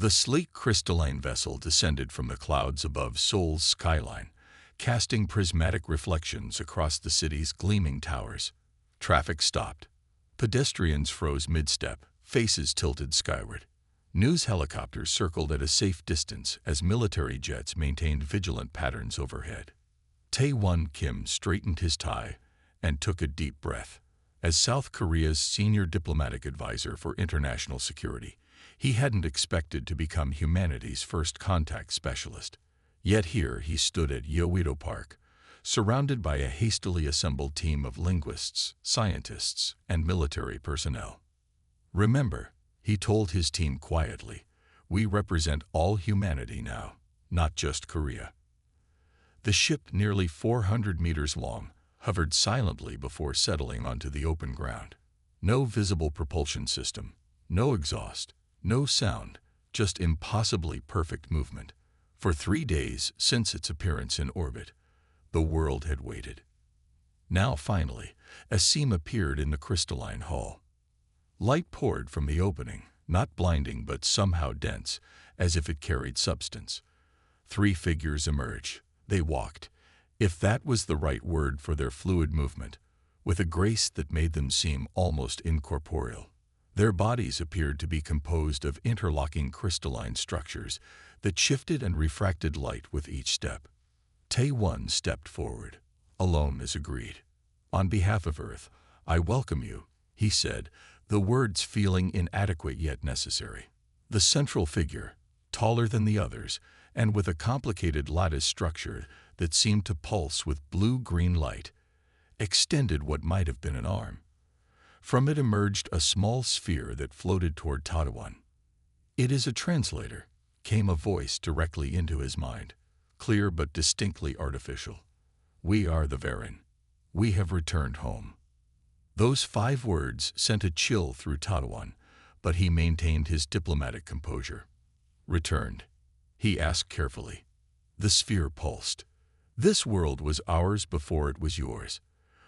The sleek crystalline vessel descended from the clouds above Seoul's skyline, casting prismatic reflections across the city's gleaming towers. Traffic stopped. Pedestrians froze mid-step, faces tilted skyward. News helicopters circled at a safe distance as military jets maintained vigilant patterns overhead. Tae-won Kim straightened his tie and took a deep breath. As South Korea's senior diplomatic advisor for international security, he hadn't expected to become humanity's first contact specialist. Yet here he stood at Yeouido Park, surrounded by a hastily assembled team of linguists, scientists, and military personnel. "Remember," he told his team quietly, "we represent all humanity now, not just Korea." The ship, nearly 400 meters long, hovered silently before settling onto the open ground. No visible propulsion system, no exhaust, no sound, just impossibly perfect movement. For 3 days since its appearance in orbit, the world had waited. Now, finally, a seam appeared in the crystalline hull. Light poured from the opening, not blinding but somehow dense, as if it carried substance. 3 figures emerged. They walked, if that was the right word for their fluid movement, with a grace that made them seem almost incorporeal. Their bodies appeared to be composed of interlocking crystalline structures that shifted and refracted light with each step. Tae-won stepped forward, alone as agreed. "On behalf of Earth, I welcome you," he said, the words feeling inadequate yet necessary. The central figure, taller than the others, and with a complicated lattice structure that seemed to pulse with blue-green light, extended what might have been an arm. From it emerged a small sphere that floated toward Tae-won. "It is a translator," came a voice directly into his mind, clear but distinctly artificial. "We are the Varen. We have returned home." Those 5 words sent a chill through Tae-won, but he maintained his diplomatic composure. "Returned?" he asked carefully. The sphere pulsed. "This world was ours before it was yours.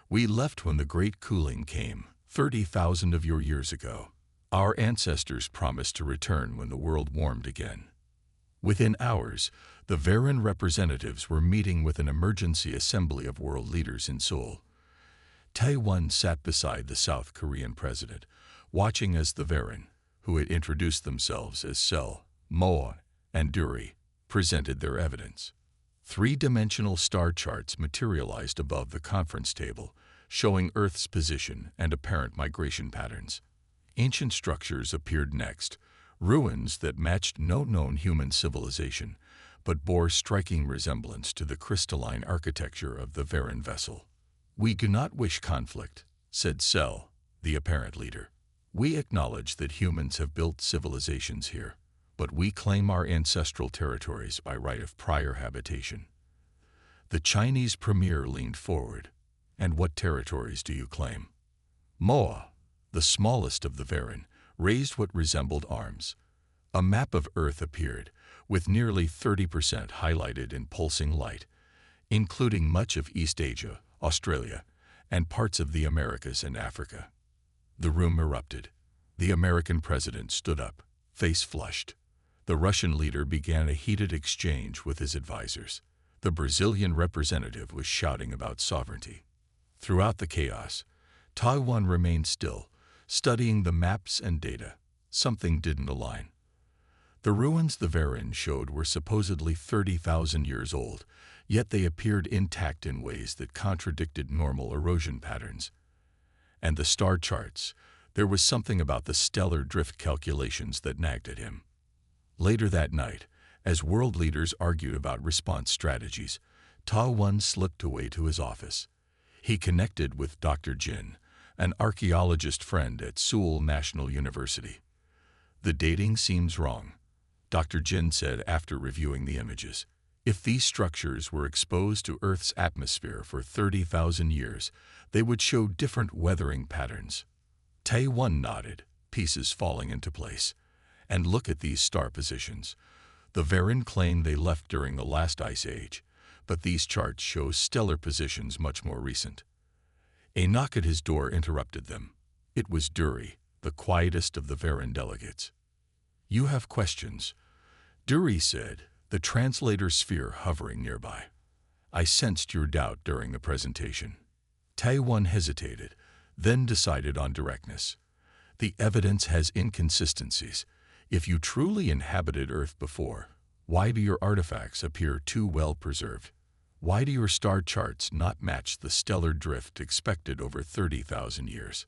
We left when the Great Cooling came, 30,000 of your years ago. Our ancestors promised to return when the world warmed again." Within hours, the Varen representatives were meeting with an emergency assembly of world leaders in Seoul. Tae-won sat beside the South Korean president, watching as the Varen, who had introduced themselves as Sel, Moa, and Duri, presented their evidence. 3-dimensional star charts materialized above the conference table, showing Earth's position and apparent migration patterns. Ancient structures appeared next, ruins that matched no known human civilization, but bore striking resemblance to the crystalline architecture of the Varen vessel. "We do not wish conflict," said Sel, the apparent leader. "We acknowledge that humans have built civilizations here, but we claim our ancestral territories by right of prior habitation." The Chinese premier leaned forward. "And what territories do you claim?" Moa, the smallest of the Varen, raised what resembled arms. A map of Earth appeared, with nearly 30% highlighted in pulsing light, including much of East Asia, Australia, and parts of the Americas and Africa. The room erupted. The American president stood up, face flushed. The Russian leader began a heated exchange with his advisors. The Brazilian representative was shouting about sovereignty. Throughout the chaos, Tae-won remained still, studying the maps and data. Something didn't align. The ruins the Varen showed were supposedly 30,000 years old, yet they appeared intact in ways that contradicted normal erosion patterns. And the star charts, there was something about the stellar drift calculations that nagged at him. Later that night, as world leaders argued about response strategies, Tae-won slipped away to his office. He connected with Dr. Jin, an archaeologist friend at Seoul National University. "The dating seems wrong," Dr. Jin said after reviewing the images. "If these structures were exposed to Earth's atmosphere for 30,000 years, they would show different weathering patterns." Tae-won nodded, pieces falling into place. "And look at these star positions. The Varen claim they left during the last ice age, but these charts show stellar positions much more recent." A knock at his door interrupted them. It was Duri, the quietest of the Varen delegates. "You have questions," Dury said, the translator sphere hovering nearby. I sensed your doubt during the presentation. Tae-won hesitated, then decided on directness. The evidence has inconsistencies. If you truly inhabited Earth before, why do your artifacts appear too well preserved? Why do your star charts not match the stellar drift expected over 30,000 years?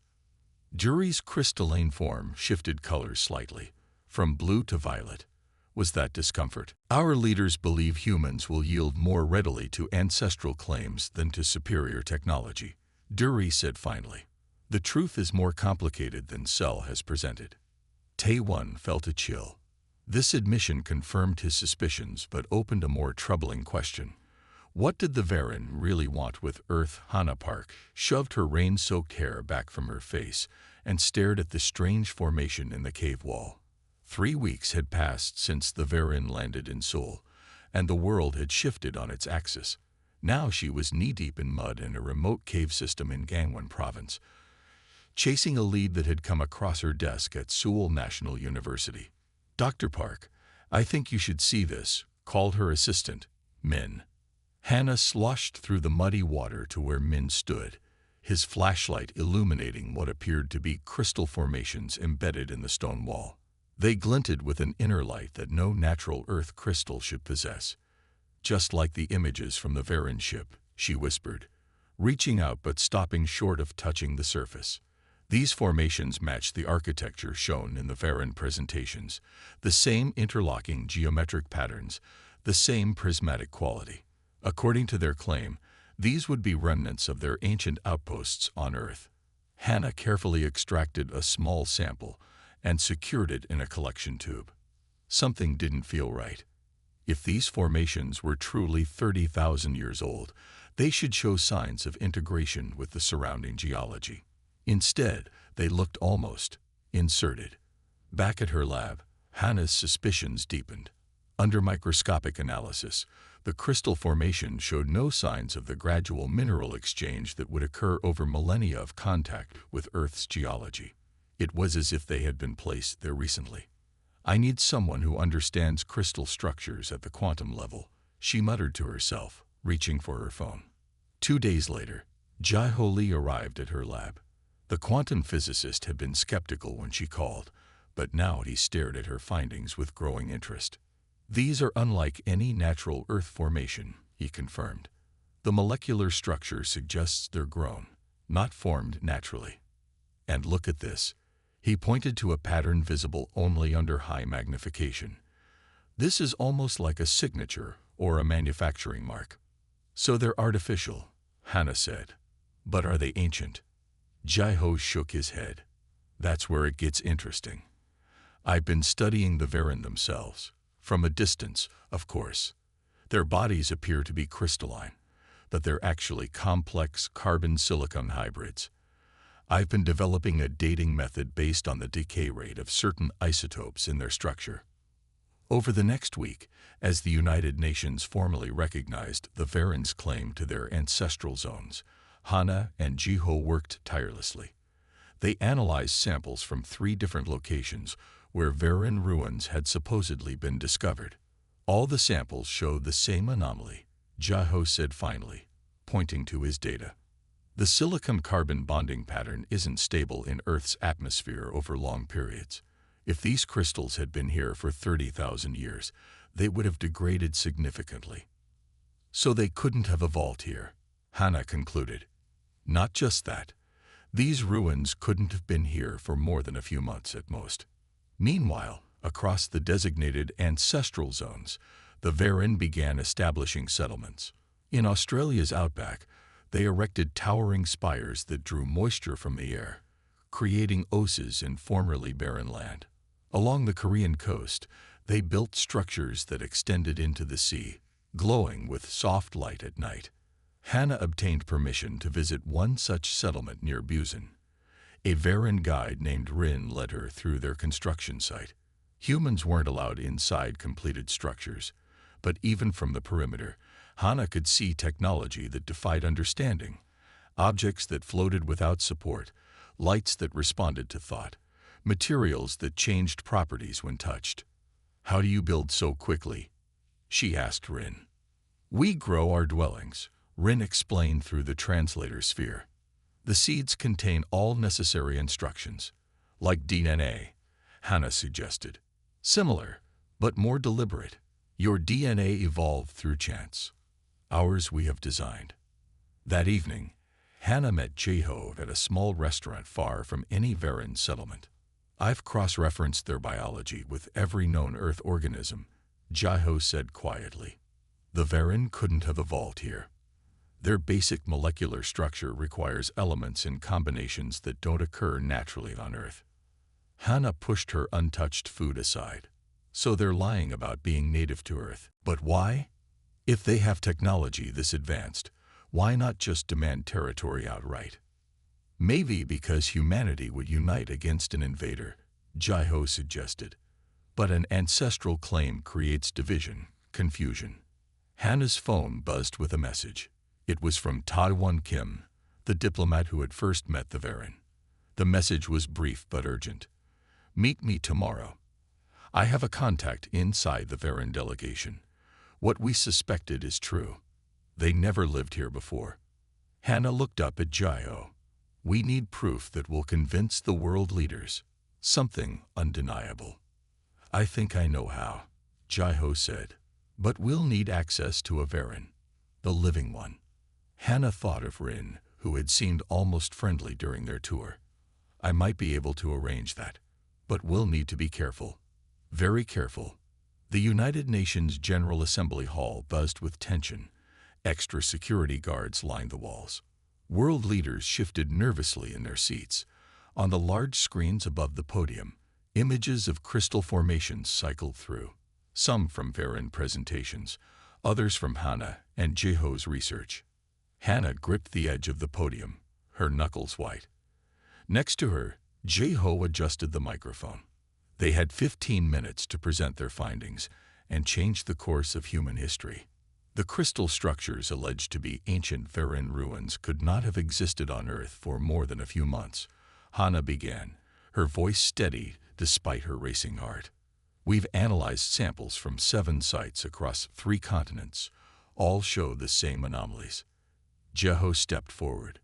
Dury's crystalline form shifted colors slightly, from blue to violet. Was that discomfort? Our leaders believe humans will yield more readily to ancestral claims than to superior technology, Dury said finally. The truth is more complicated than Cell has presented. Tae-won felt a chill. This admission confirmed his suspicions but opened a more troubling question. What did the Varen really want with Earth? Hana Park shoved her rain-soaked hair back from her face and stared at the strange formation in the cave wall. 3 weeks had passed since the Varen landed in Seoul, and the world had shifted on its axis. Now she was knee-deep in mud in a remote cave system in Gangwon Province, chasing a lead that had come across her desk at Seoul National University. Dr. Park, I think you should see this, called her assistant, Min. Hannah sloshed through the muddy water to where Min stood, his flashlight illuminating what appeared to be crystal formations embedded in the stone wall. They glinted with an inner light that no natural Earth crystal should possess. Just like the images from the Varen ship, she whispered, reaching out but stopping short of touching the surface. These formations match the architecture shown in the Varen presentations, the same interlocking geometric patterns, the same prismatic quality. According to their claim, these would be remnants of their ancient outposts on Earth. Hannah carefully extracted a small sample and secured it in a collection tube. Something didn't feel right. If these formations were truly 30,000 years old, they should show signs of integration with the surrounding geology. Instead, they looked almost inserted. Back at her lab, Hannah's suspicions deepened. Under microscopic analysis, the crystal formation showed no signs of the gradual mineral exchange that would occur over millennia of contact with Earth's geology. It was as if they had been placed there recently. I need someone who understands crystal structures at the quantum level, she muttered to herself, reaching for her phone. 2 days later, Jae-ho Lee arrived at her lab. The quantum physicist had been skeptical when she called, but now he stared at her findings with growing interest. These are unlike any natural Earth formation, he confirmed. The molecular structure suggests they're grown, not formed naturally. And look at this. He pointed to a pattern visible only under high magnification. This is almost like a signature or a manufacturing mark. So they're artificial, Hannah said. But are they ancient? Jae-ho shook his head. That's where it gets interesting. I've been studying the Varen themselves. From a distance, of course. Their bodies appear to be crystalline, but they're actually complex carbon-silicon hybrids. I've been developing a dating method based on the decay rate of certain isotopes in their structure. Over the next week, as the United Nations formally recognized the Varen's claim to their ancestral zones, Hana and Jae-ho worked tirelessly. They analyzed samples from 3 different locations where Varen ruins had supposedly been discovered. All the samples showed the same anomaly, Jae-ho said finally, pointing to his data. The silicon-carbon bonding pattern isn't stable in Earth's atmosphere over long periods. If these crystals had been here for 30,000 years, they would have degraded significantly. So they couldn't have evolved here, Hana concluded. Not just that. These ruins couldn't have been here for more than a few months at most. Meanwhile, across the designated ancestral zones, the Varen began establishing settlements. In Australia's outback, they erected towering spires that drew moisture from the air, creating oases in formerly barren land. Along the Korean coast, they built structures that extended into the sea, glowing with soft light at night. Hana obtained permission to visit one such settlement near Busan. A Varen guide named Rin led her through their construction site. Humans weren't allowed inside completed structures, but even from the perimeter, Hana could see technology that defied understanding, objects that floated without support, lights that responded to thought, materials that changed properties when touched. "How do you build so quickly?" she asked Rin. "We grow our dwellings," Rin explained through the translator sphere. "The seeds contain all necessary instructions." "Like DNA," Hannah suggested. "Similar, but more deliberate. Your DNA evolved through chance. Ours we have designed." That evening, Hannah met Jeho at a small restaurant far from any Varan settlement. "I've cross-referenced their biology with every known Earth organism," Jeho said quietly. "The Varan couldn't have evolved here. Their basic molecular structure requires elements in combinations that don't occur naturally on Earth." Hannah pushed her untouched food aside. "So they're lying about being native to Earth. But why? If they have technology this advanced, why not just demand territory outright?" "Maybe because humanity would unite against an invader," Jeho suggested. "But an ancestral claim creates division, confusion." Hannah's phone buzzed with a message. It was from Ta-1 Kim, the diplomat who had first met the Varan. The message was brief but urgent. "Meet me tomorrow. I have a contact inside the Varan delegation. What we suspected is true. They never lived here before." Hannah looked up at Jeho. "We need proof that will convince the world leaders. Something undeniable." "I think I know how," Jeho said. "But we'll need access to a Varan, the living one." Hannah thought of Rin, who had seemed almost friendly during their tour. "I might be able to arrange that, but we'll need to be careful. Very careful." The United Nations General Assembly Hall buzzed with tension. Extra security guards lined the walls. World leaders shifted nervously in their seats. On the large screens above the podium, images of crystal formations cycled through, some from Varan presentations, others from Hannah and Jeho's research. Hannah gripped the edge of the podium, her knuckles white. Next to her, Jeho adjusted the microphone. They had 15 minutes to present their findings and change the course of human history. The crystal structures alleged to be ancient Varan ruins could not have existed on Earth for more than a few months. Hannah began, her voice steady despite her racing heart. "We've analyzed samples from 7 sites across 3 continents. All show the same anomalies." Jeho stepped forward.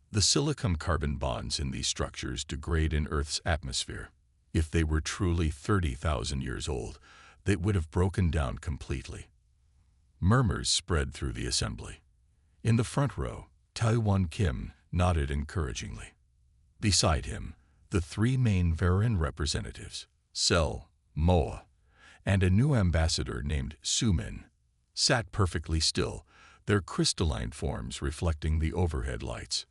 "The silicon-carbon bonds in these structures degrade in Earth's atmosphere. If they were truly 30,000 years old, they would have broken down completely." Murmurs spread through the assembly. In the front row, Ta-1 Kim nodded encouragingly. Beside him, the 3 main Varan representatives, Sel, Moa, and a new ambassador named Sumin, sat perfectly still, their crystalline forms reflecting the overhead lights.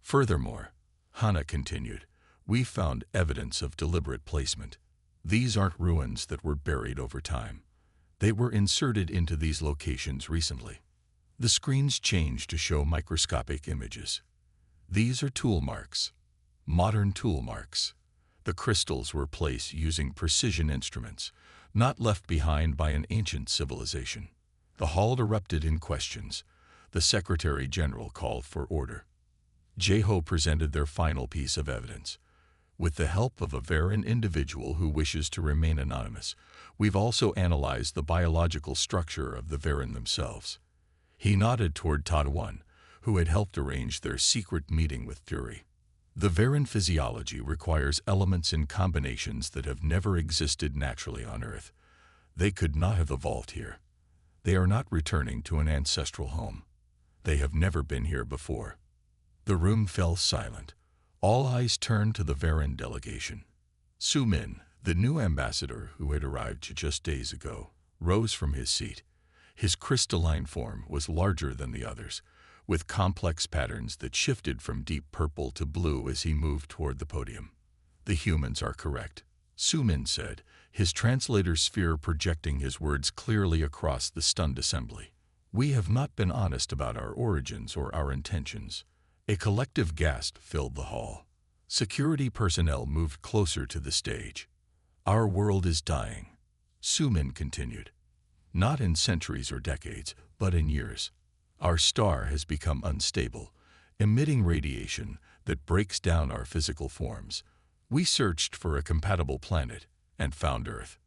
"Furthermore," Hannah continued, "we found evidence of deliberate placement. These aren't ruins that were buried over time. They were inserted into these locations recently." The screens changed to show microscopic images. "These are tool marks. Modern tool marks. The crystals were placed using precision instruments, not left behind by an ancient civilization." The hall erupted in questions. The Secretary General called for order. Jeho presented their final piece of evidence. "With the help of a Varan individual who wishes to remain anonymous, we've also analyzed the biological structure of the Varan themselves." He nodded toward Ta-1, who had helped arrange their secret meeting with Fury. "The Varan physiology requires elements in combinations that have never existed naturally on Earth. They could not have evolved here. They are not returning to an ancestral home. They have never been here before." The room fell silent. All eyes turned to the Varan delegation. Sumin, the new ambassador who had arrived just days ago, rose from his seat. His crystalline form was larger than the others, with complex patterns that shifted from deep purple to blue as he moved toward the podium. "The humans are correct," Sumin said, his translator sphere projecting his words clearly across the stunned assembly. "We have not been honest about our origins or our intentions." A collective gasp filled the hall. Security personnel moved closer to the stage. "Our world is dying," Sumin continued. "Not in centuries or decades, but in years. Our star has become unstable, emitting radiation that breaks down our physical forms. We searched for a compatible planet and found Earth."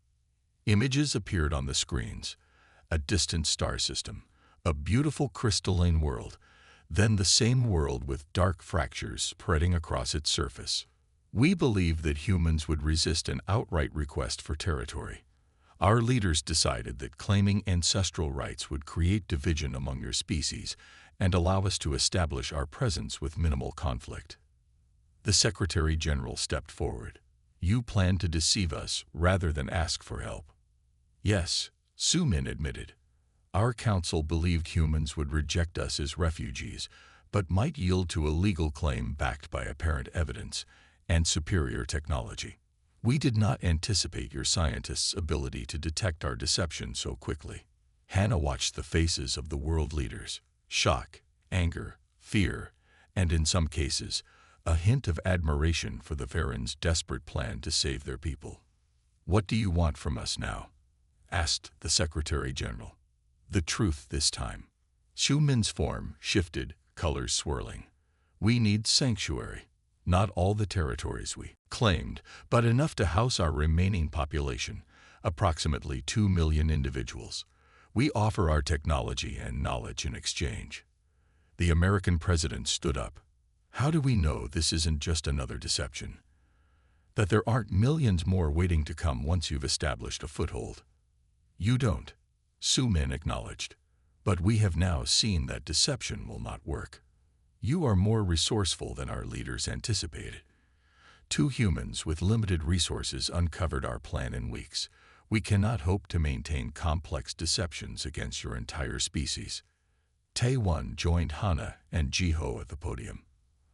Images appeared on the screens. A distant star system, a beautiful crystalline world, then the same world with dark fractures spreading across its surface. We believed that humans would resist an outright request for territory. Our leaders decided that claiming ancestral rights would create division among your species and allow us to establish our presence with minimal conflict. The Secretary General stepped forward. You plan to deceive us rather than ask for help. Yes, Su Min admitted. Our council believed humans would reject us as refugees, but might yield to a legal claim backed by apparent evidence and superior technology. We did not anticipate your scientists' ability to detect our deception so quickly. Hannah watched the faces of the world leaders. Shock, anger, fear, and in some cases, a hint of admiration for the Varen's desperate plan to save their people. What do you want from us now? Asked the Secretary General. The truth this time. Xu Min's form shifted, colors swirling. We need sanctuary. Not all the territories we claimed, but enough to house our remaining population, approximately 2 million individuals. We offer our technology and knowledge in exchange. The American president stood up. How do we know this isn't just another deception? That there aren't millions more waiting to come once you've established a foothold? You don't, Su Min acknowledged. But we have now seen that deception will not work. You are more resourceful than our leaders anticipated. 2 humans with limited resources uncovered our plan in weeks. We cannot hope to maintain complex deceptions against your entire species. Tae-Won joined Hana and Ji-Ho at the podium.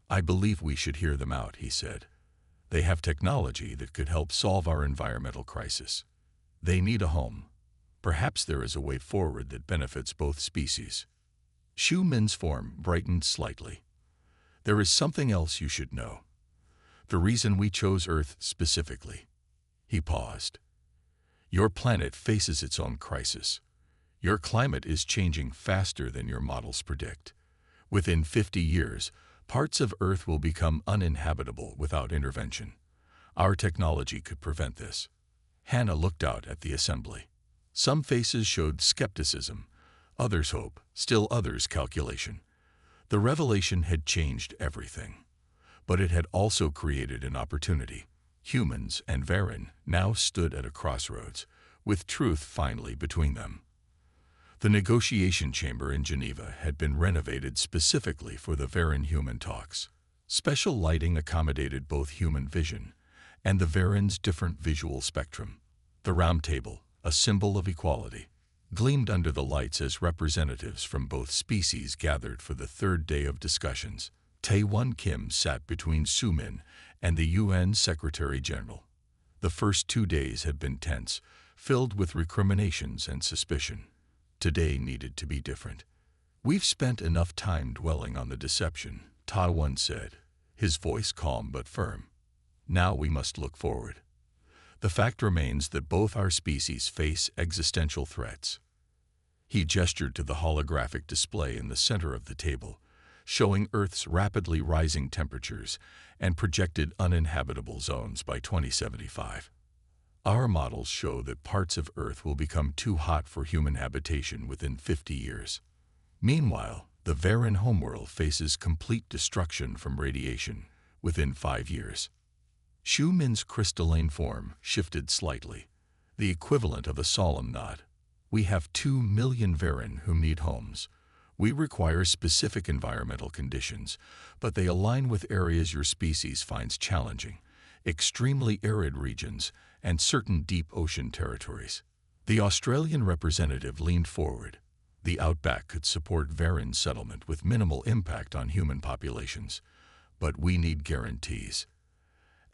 I believe we should hear them out, he said. They have technology that could help solve our environmental crisis. They need a home. Perhaps there is a way forward that benefits both species. Xu Min's form brightened slightly. There is something else you should know. The reason we chose Earth specifically. He paused. Your planet faces its own crisis. Your climate is changing faster than your models predict. Within 50 years, parts of Earth will become uninhabitable without intervention. Our technology could prevent this. Hannah looked out at the assembly. Some faces showed skepticism, others hope, still others calculation. The revelation had changed everything. But it had also created an opportunity. Humans and Varen now stood at a crossroads, with truth finally between them. The negotiation chamber in Geneva had been renovated specifically for the Varen-human talks. Special lighting accommodated both human vision and the Varen's different visual spectrum. The round table, a symbol of equality, gleamed under the lights as representatives from both species gathered for the 3rd day of discussions. Tae-Won Kim sat between Su Min and the UN Secretary General. The first 2 days had been tense, filled with recriminations and suspicion. Today needed to be different. We've spent enough time dwelling on the deception, Tae-Won said, his voice calm but firm. Now we must look forward. The fact remains that both our species face existential threats. He gestured to the holographic display in the center of the table, showing Earth's rapidly rising temperatures and projected uninhabitable zones by 2075. Our models show that parts of Earth will become too hot for human habitation within 50 years. Meanwhile, the Varen homeworld faces complete destruction from radiation within 5 years. Xu Min's crystalline form shifted slightly, the equivalent of a solemn nod. We have 2 million Varen who need homes. We require specific environmental conditions, but they align with areas your species finds challenging, extremely arid regions, and certain deep ocean territories. The Australian representative leaned forward. The outback could support Varen settlement with minimal impact on human populations, but we need guarantees.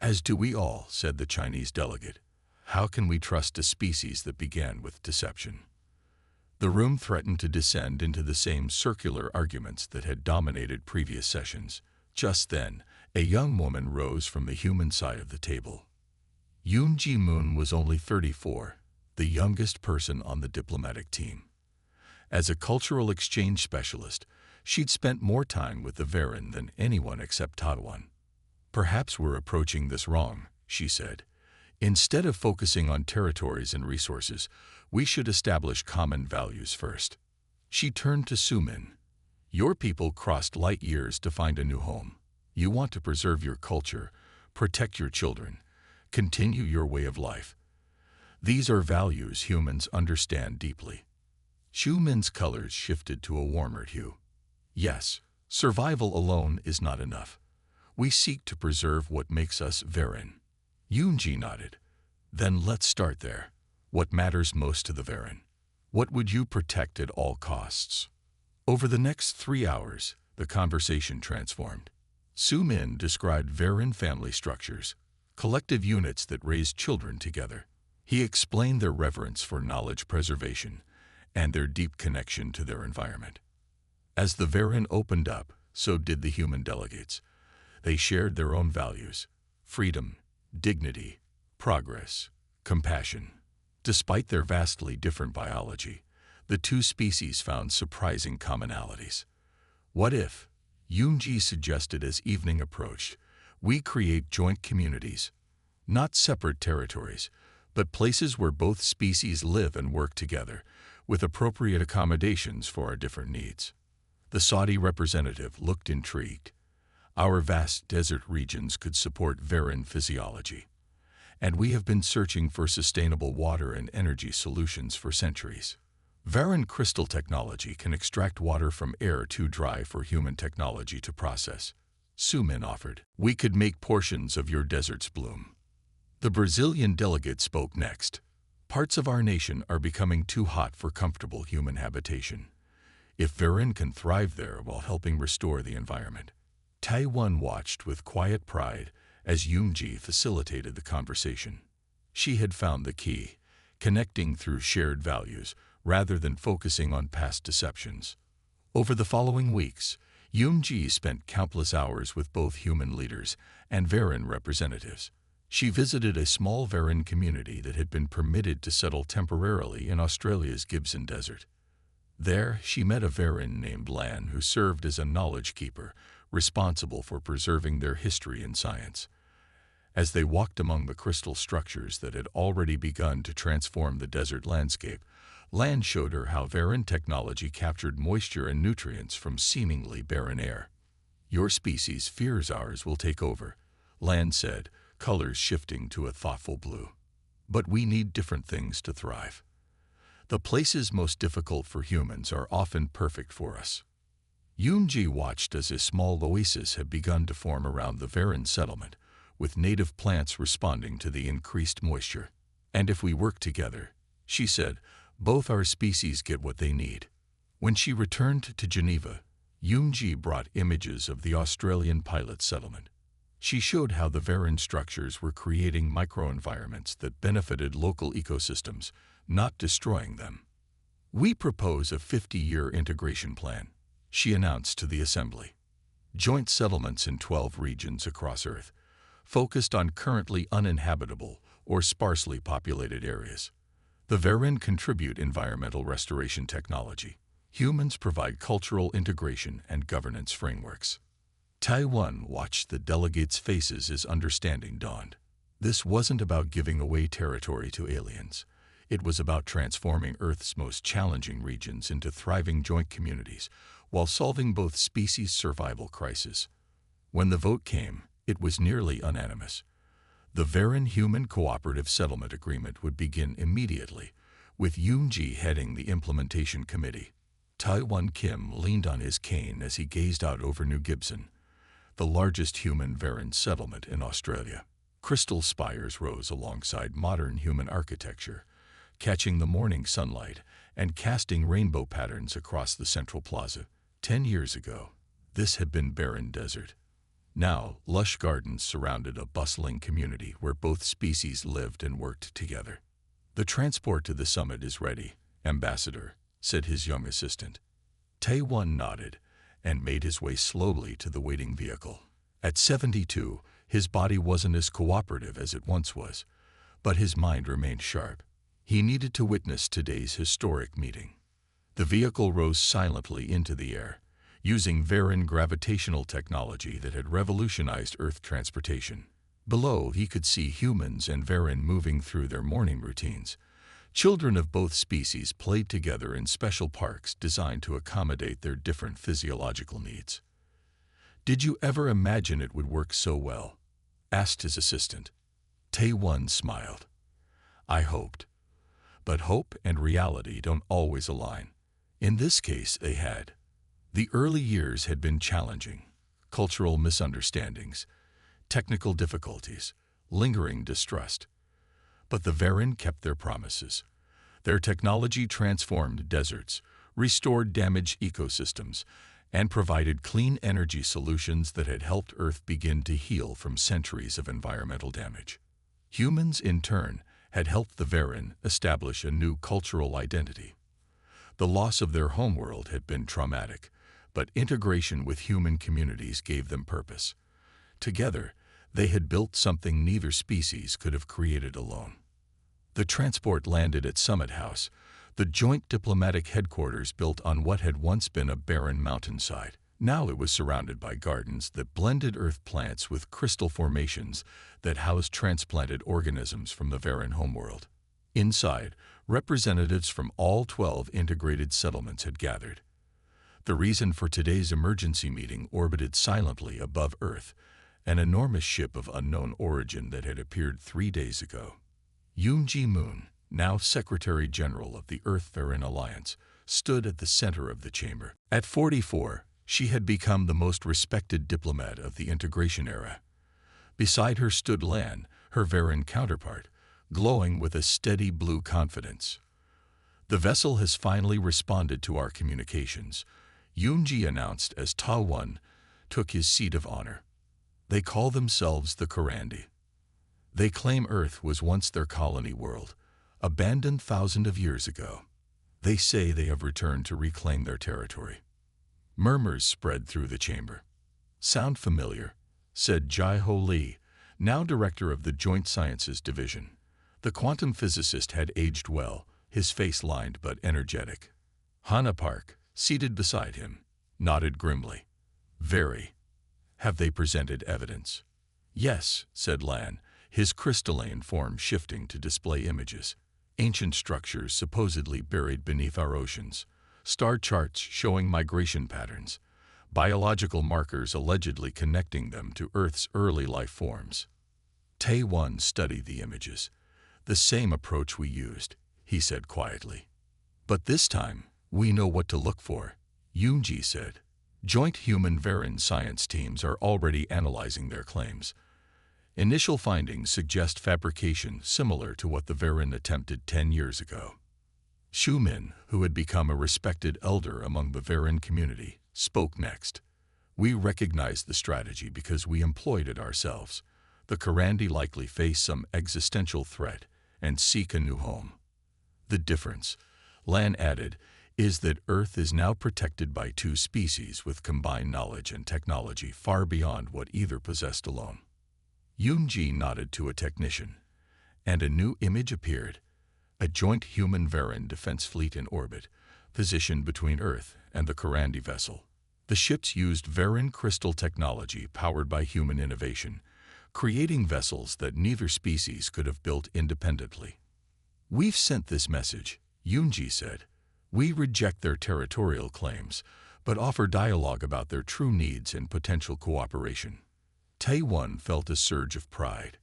As do we all, said the Chinese delegate. How can we trust a species that began with deception? The room threatened to descend into the same circular arguments that had dominated previous sessions. Just then, a young woman rose from the human side of the table. Yoon Ji-moon was only 34, the youngest person on the diplomatic team. As a cultural exchange specialist, she'd spent more time with the Varen than anyone except Tae-Won. Perhaps we're approaching this wrong, she said. Instead of focusing on territories and resources, we should establish common values first. She turned to Sumin. Your people crossed light years to find a new home. You want to preserve your culture, protect your children, continue your way of life. These are values humans understand deeply. Sumin's colors shifted to a warmer hue. Yes, survival alone is not enough. We seek to preserve what makes us Varen. Yunji nodded. Then let's start there. What matters most to the Varen? What would you protect at all costs? Over the next 3 hours, the conversation transformed. Sumin described Varen family structures, collective units that raised children together. He explained their reverence for knowledge preservation and their deep connection to their environment. As the Varen opened up, so did the human delegates. They shared their own values: freedom, dignity, progress, compassion. Despite their vastly different biology, the two species found surprising commonalities. What if, Yunji suggested as evening approached, we create joint communities, not separate territories, but places where both species live and work together, with appropriate accommodations for our different needs? The Saudi representative looked intrigued. Our vast desert regions could support Varen physiology, and we have been searching for sustainable water and energy solutions for centuries. Varen crystal technology can extract water from air too dry for human technology to process. Sumin offered. We could make portions of your deserts bloom. The Brazilian delegate spoke next. Parts of our nation are becoming too hot for comfortable human habitation. If Varen can thrive there while helping restore the environment. Taiwan watched with quiet pride as Yunji facilitated the conversation. She had found the key, connecting through shared values rather than focusing on past deceptions. Over the following weeks, Yunji spent countless hours with both human leaders and Varen representatives. She visited a small Varen community that had been permitted to settle temporarily in Australia's Gibson Desert. There, she met a Varen named Lan who served as a knowledge keeper, responsible for preserving their history and science. As they walked among the crystal structures that had already begun to transform the desert landscape, Lan showed her how Varen technology captured moisture and nutrients from seemingly barren air. Your species fears ours will take over, Lan said, colors shifting to a thoughtful blue. But we need different things to thrive. The places most difficult for humans are often perfect for us. Yunji watched as a small oasis had begun to form around the Varen settlement, with native plants responding to the increased moisture. And if we work together, she said, both our species get what they need. When she returned to Geneva, Yunji brought images of the Australian pilot settlement. She showed how the Varen structures were creating microenvironments that benefited local ecosystems, not destroying them. We propose a 50-year integration plan, she announced to the assembly. Joint settlements in 12 regions across Earth, focused on currently uninhabitable or sparsely populated areas. The Varen contribute environmental restoration technology. Humans provide cultural integration and governance frameworks. Taiwan watched the delegates' faces as understanding dawned. This wasn't about giving away territory to aliens. It was about transforming Earth's most challenging regions into thriving joint communities while solving both species' survival crises. When the vote came, it was nearly unanimous. The Varen-Human Cooperative Settlement Agreement would begin immediately, with Yunji heading the implementation committee. Taiwan Kim leaned on his cane as he gazed out over New Gibson, the largest human Varen settlement in Australia. Crystal spires rose alongside modern human architecture, catching the morning sunlight and casting rainbow patterns across the central plaza. 10 years ago, this had been barren desert. Now, lush gardens surrounded a bustling community where both species lived and worked together. The transport to the summit is ready, Ambassador, said his young assistant. Taiwan nodded and made his way slowly to the waiting vehicle. At 72, his body wasn't as cooperative as it once was, but his mind remained sharp. He needed to witness today's historic meeting. The vehicle rose silently into the air, using Varen gravitational technology that had revolutionized Earth transportation. Below, he could see humans and Varen moving through their morning routines. Children of both species played together in special parks designed to accommodate their different physiological needs. "Did you ever imagine it would work so well?" asked his assistant. Tae-Won smiled. "I hoped. But hope and reality don't always align. In this case, they had. The early years had been challenging. Cultural misunderstandings, technical difficulties, lingering distrust. But the Varen kept their promises. Their technology transformed deserts, restored damaged ecosystems, and provided clean energy solutions that had helped Earth begin to heal from centuries of environmental damage. Humans, in turn, had helped the Varen establish a new cultural identity. The loss of their homeworld had been traumatic, but integration with human communities gave them purpose. Together, they had built something neither species could have created alone. The transport landed at Summit House, the joint diplomatic headquarters built on what had once been a barren mountainside. Now it was surrounded by gardens that blended earth plants with crystal formations that housed transplanted organisms from the Varen homeworld. Inside, representatives from all 12 integrated settlements had gathered. The reason for today's emergency meeting orbited silently above Earth, an enormous ship of unknown origin that had appeared 3 days ago. Yoon Ji-moon, now Secretary General of the Earth-Varen Alliance, stood at the center of the chamber. At 44, she had become the most respected diplomat of the integration era. Beside her stood Lan, her Varen counterpart, glowing with a steady blue confidence. "The vessel has finally responded to our communications," Yoon-ji announced as Ta-Won took his seat of honor. "They call themselves the Kurandi. They claim Earth was once their colony world, abandoned thousands of years ago. They say they have returned to reclaim their territory." Murmurs spread through the chamber. "Sound familiar?" said Jai-Ho Lee, now director of the Joint Sciences Division. The quantum physicist had aged well, his face lined but energetic. Hana Park, seated beside him, nodded grimly. "Very. Have they presented evidence?" "Yes," said Lan, his crystalline form shifting to display images. "Ancient structures supposedly buried beneath our oceans, star charts showing migration patterns, biological markers allegedly connecting them to Earth's early life forms." Tae-Won studied the images. "The same approach we used," he said quietly. "But this time, we know what to look for," Yoon-ji said. "Joint human-Varen science teams are already analyzing their claims. Initial findings suggest fabrication similar to what the Varen attempted 10 years ago." Shu Min, who had become a respected elder among the Varen community, spoke next. "We recognize the strategy because we employed it ourselves. The Kurandi likely face some existential threat and seek a new home. The difference," Lan added, "is that Earth is now protected by 2 species with combined knowledge and technology far beyond what either possessed alone." Yoon-ji nodded to a technician, and a new image appeared. A joint human-Varen defense fleet in orbit, positioned between Earth and the Kurandi vessel. The ships used Varen crystal technology powered by human innovation, creating vessels that neither species could have built independently. "We've sent this message," Yoon-ji said. "We reject their territorial claims, but offer dialogue about their true needs and potential cooperation." Tae-Won felt a surge of pride.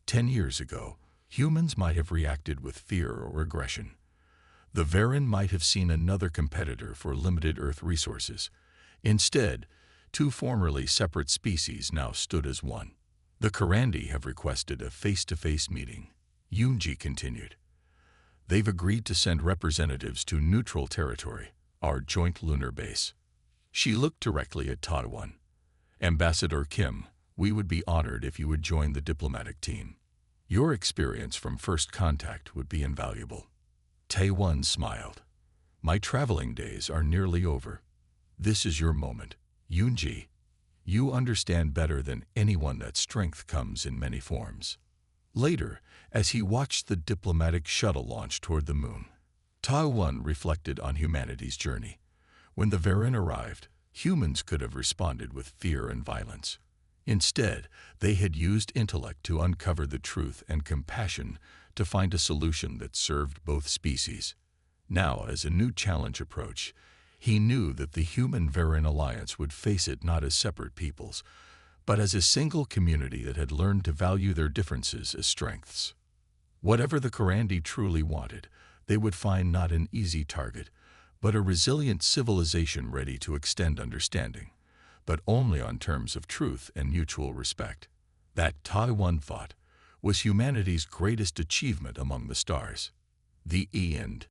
10 years ago, humans might have reacted with fear or aggression. The Varen might have seen another competitor for limited Earth resources. Instead, 2 formerly separate species now stood as one. "The Kurandi have requested a face-to-face meeting," Yoon-ji continued. "They've agreed to send representatives to neutral territory, our joint lunar base." She looked directly at Ta-Won. "Ambassador Kim, we would be honored if you would join the diplomatic team. Your experience from first contact would be invaluable." Tae-Won smiled. "My traveling days are nearly over. This is your moment, Yoon-ji. You understand better than anyone that strength comes in many forms." Later, as he watched the diplomatic shuttle launch toward the moon, Ta-Won reflected on humanity's journey. When the Varen arrived, humans could have responded with fear and violence. Instead, they had used intellect to uncover the truth and compassion to find a solution that served both species. Now, as a new challenge approached, he knew that the Human-Varan Alliance would face it not as separate peoples, but as a single community that had learned to value their differences as strengths. Whatever the Karandi truly wanted, they would find not an easy target, but a resilient civilization ready to extend understanding, but only on terms of truth and mutual respect. That Taiwan fought was humanity's greatest achievement among the stars. The end.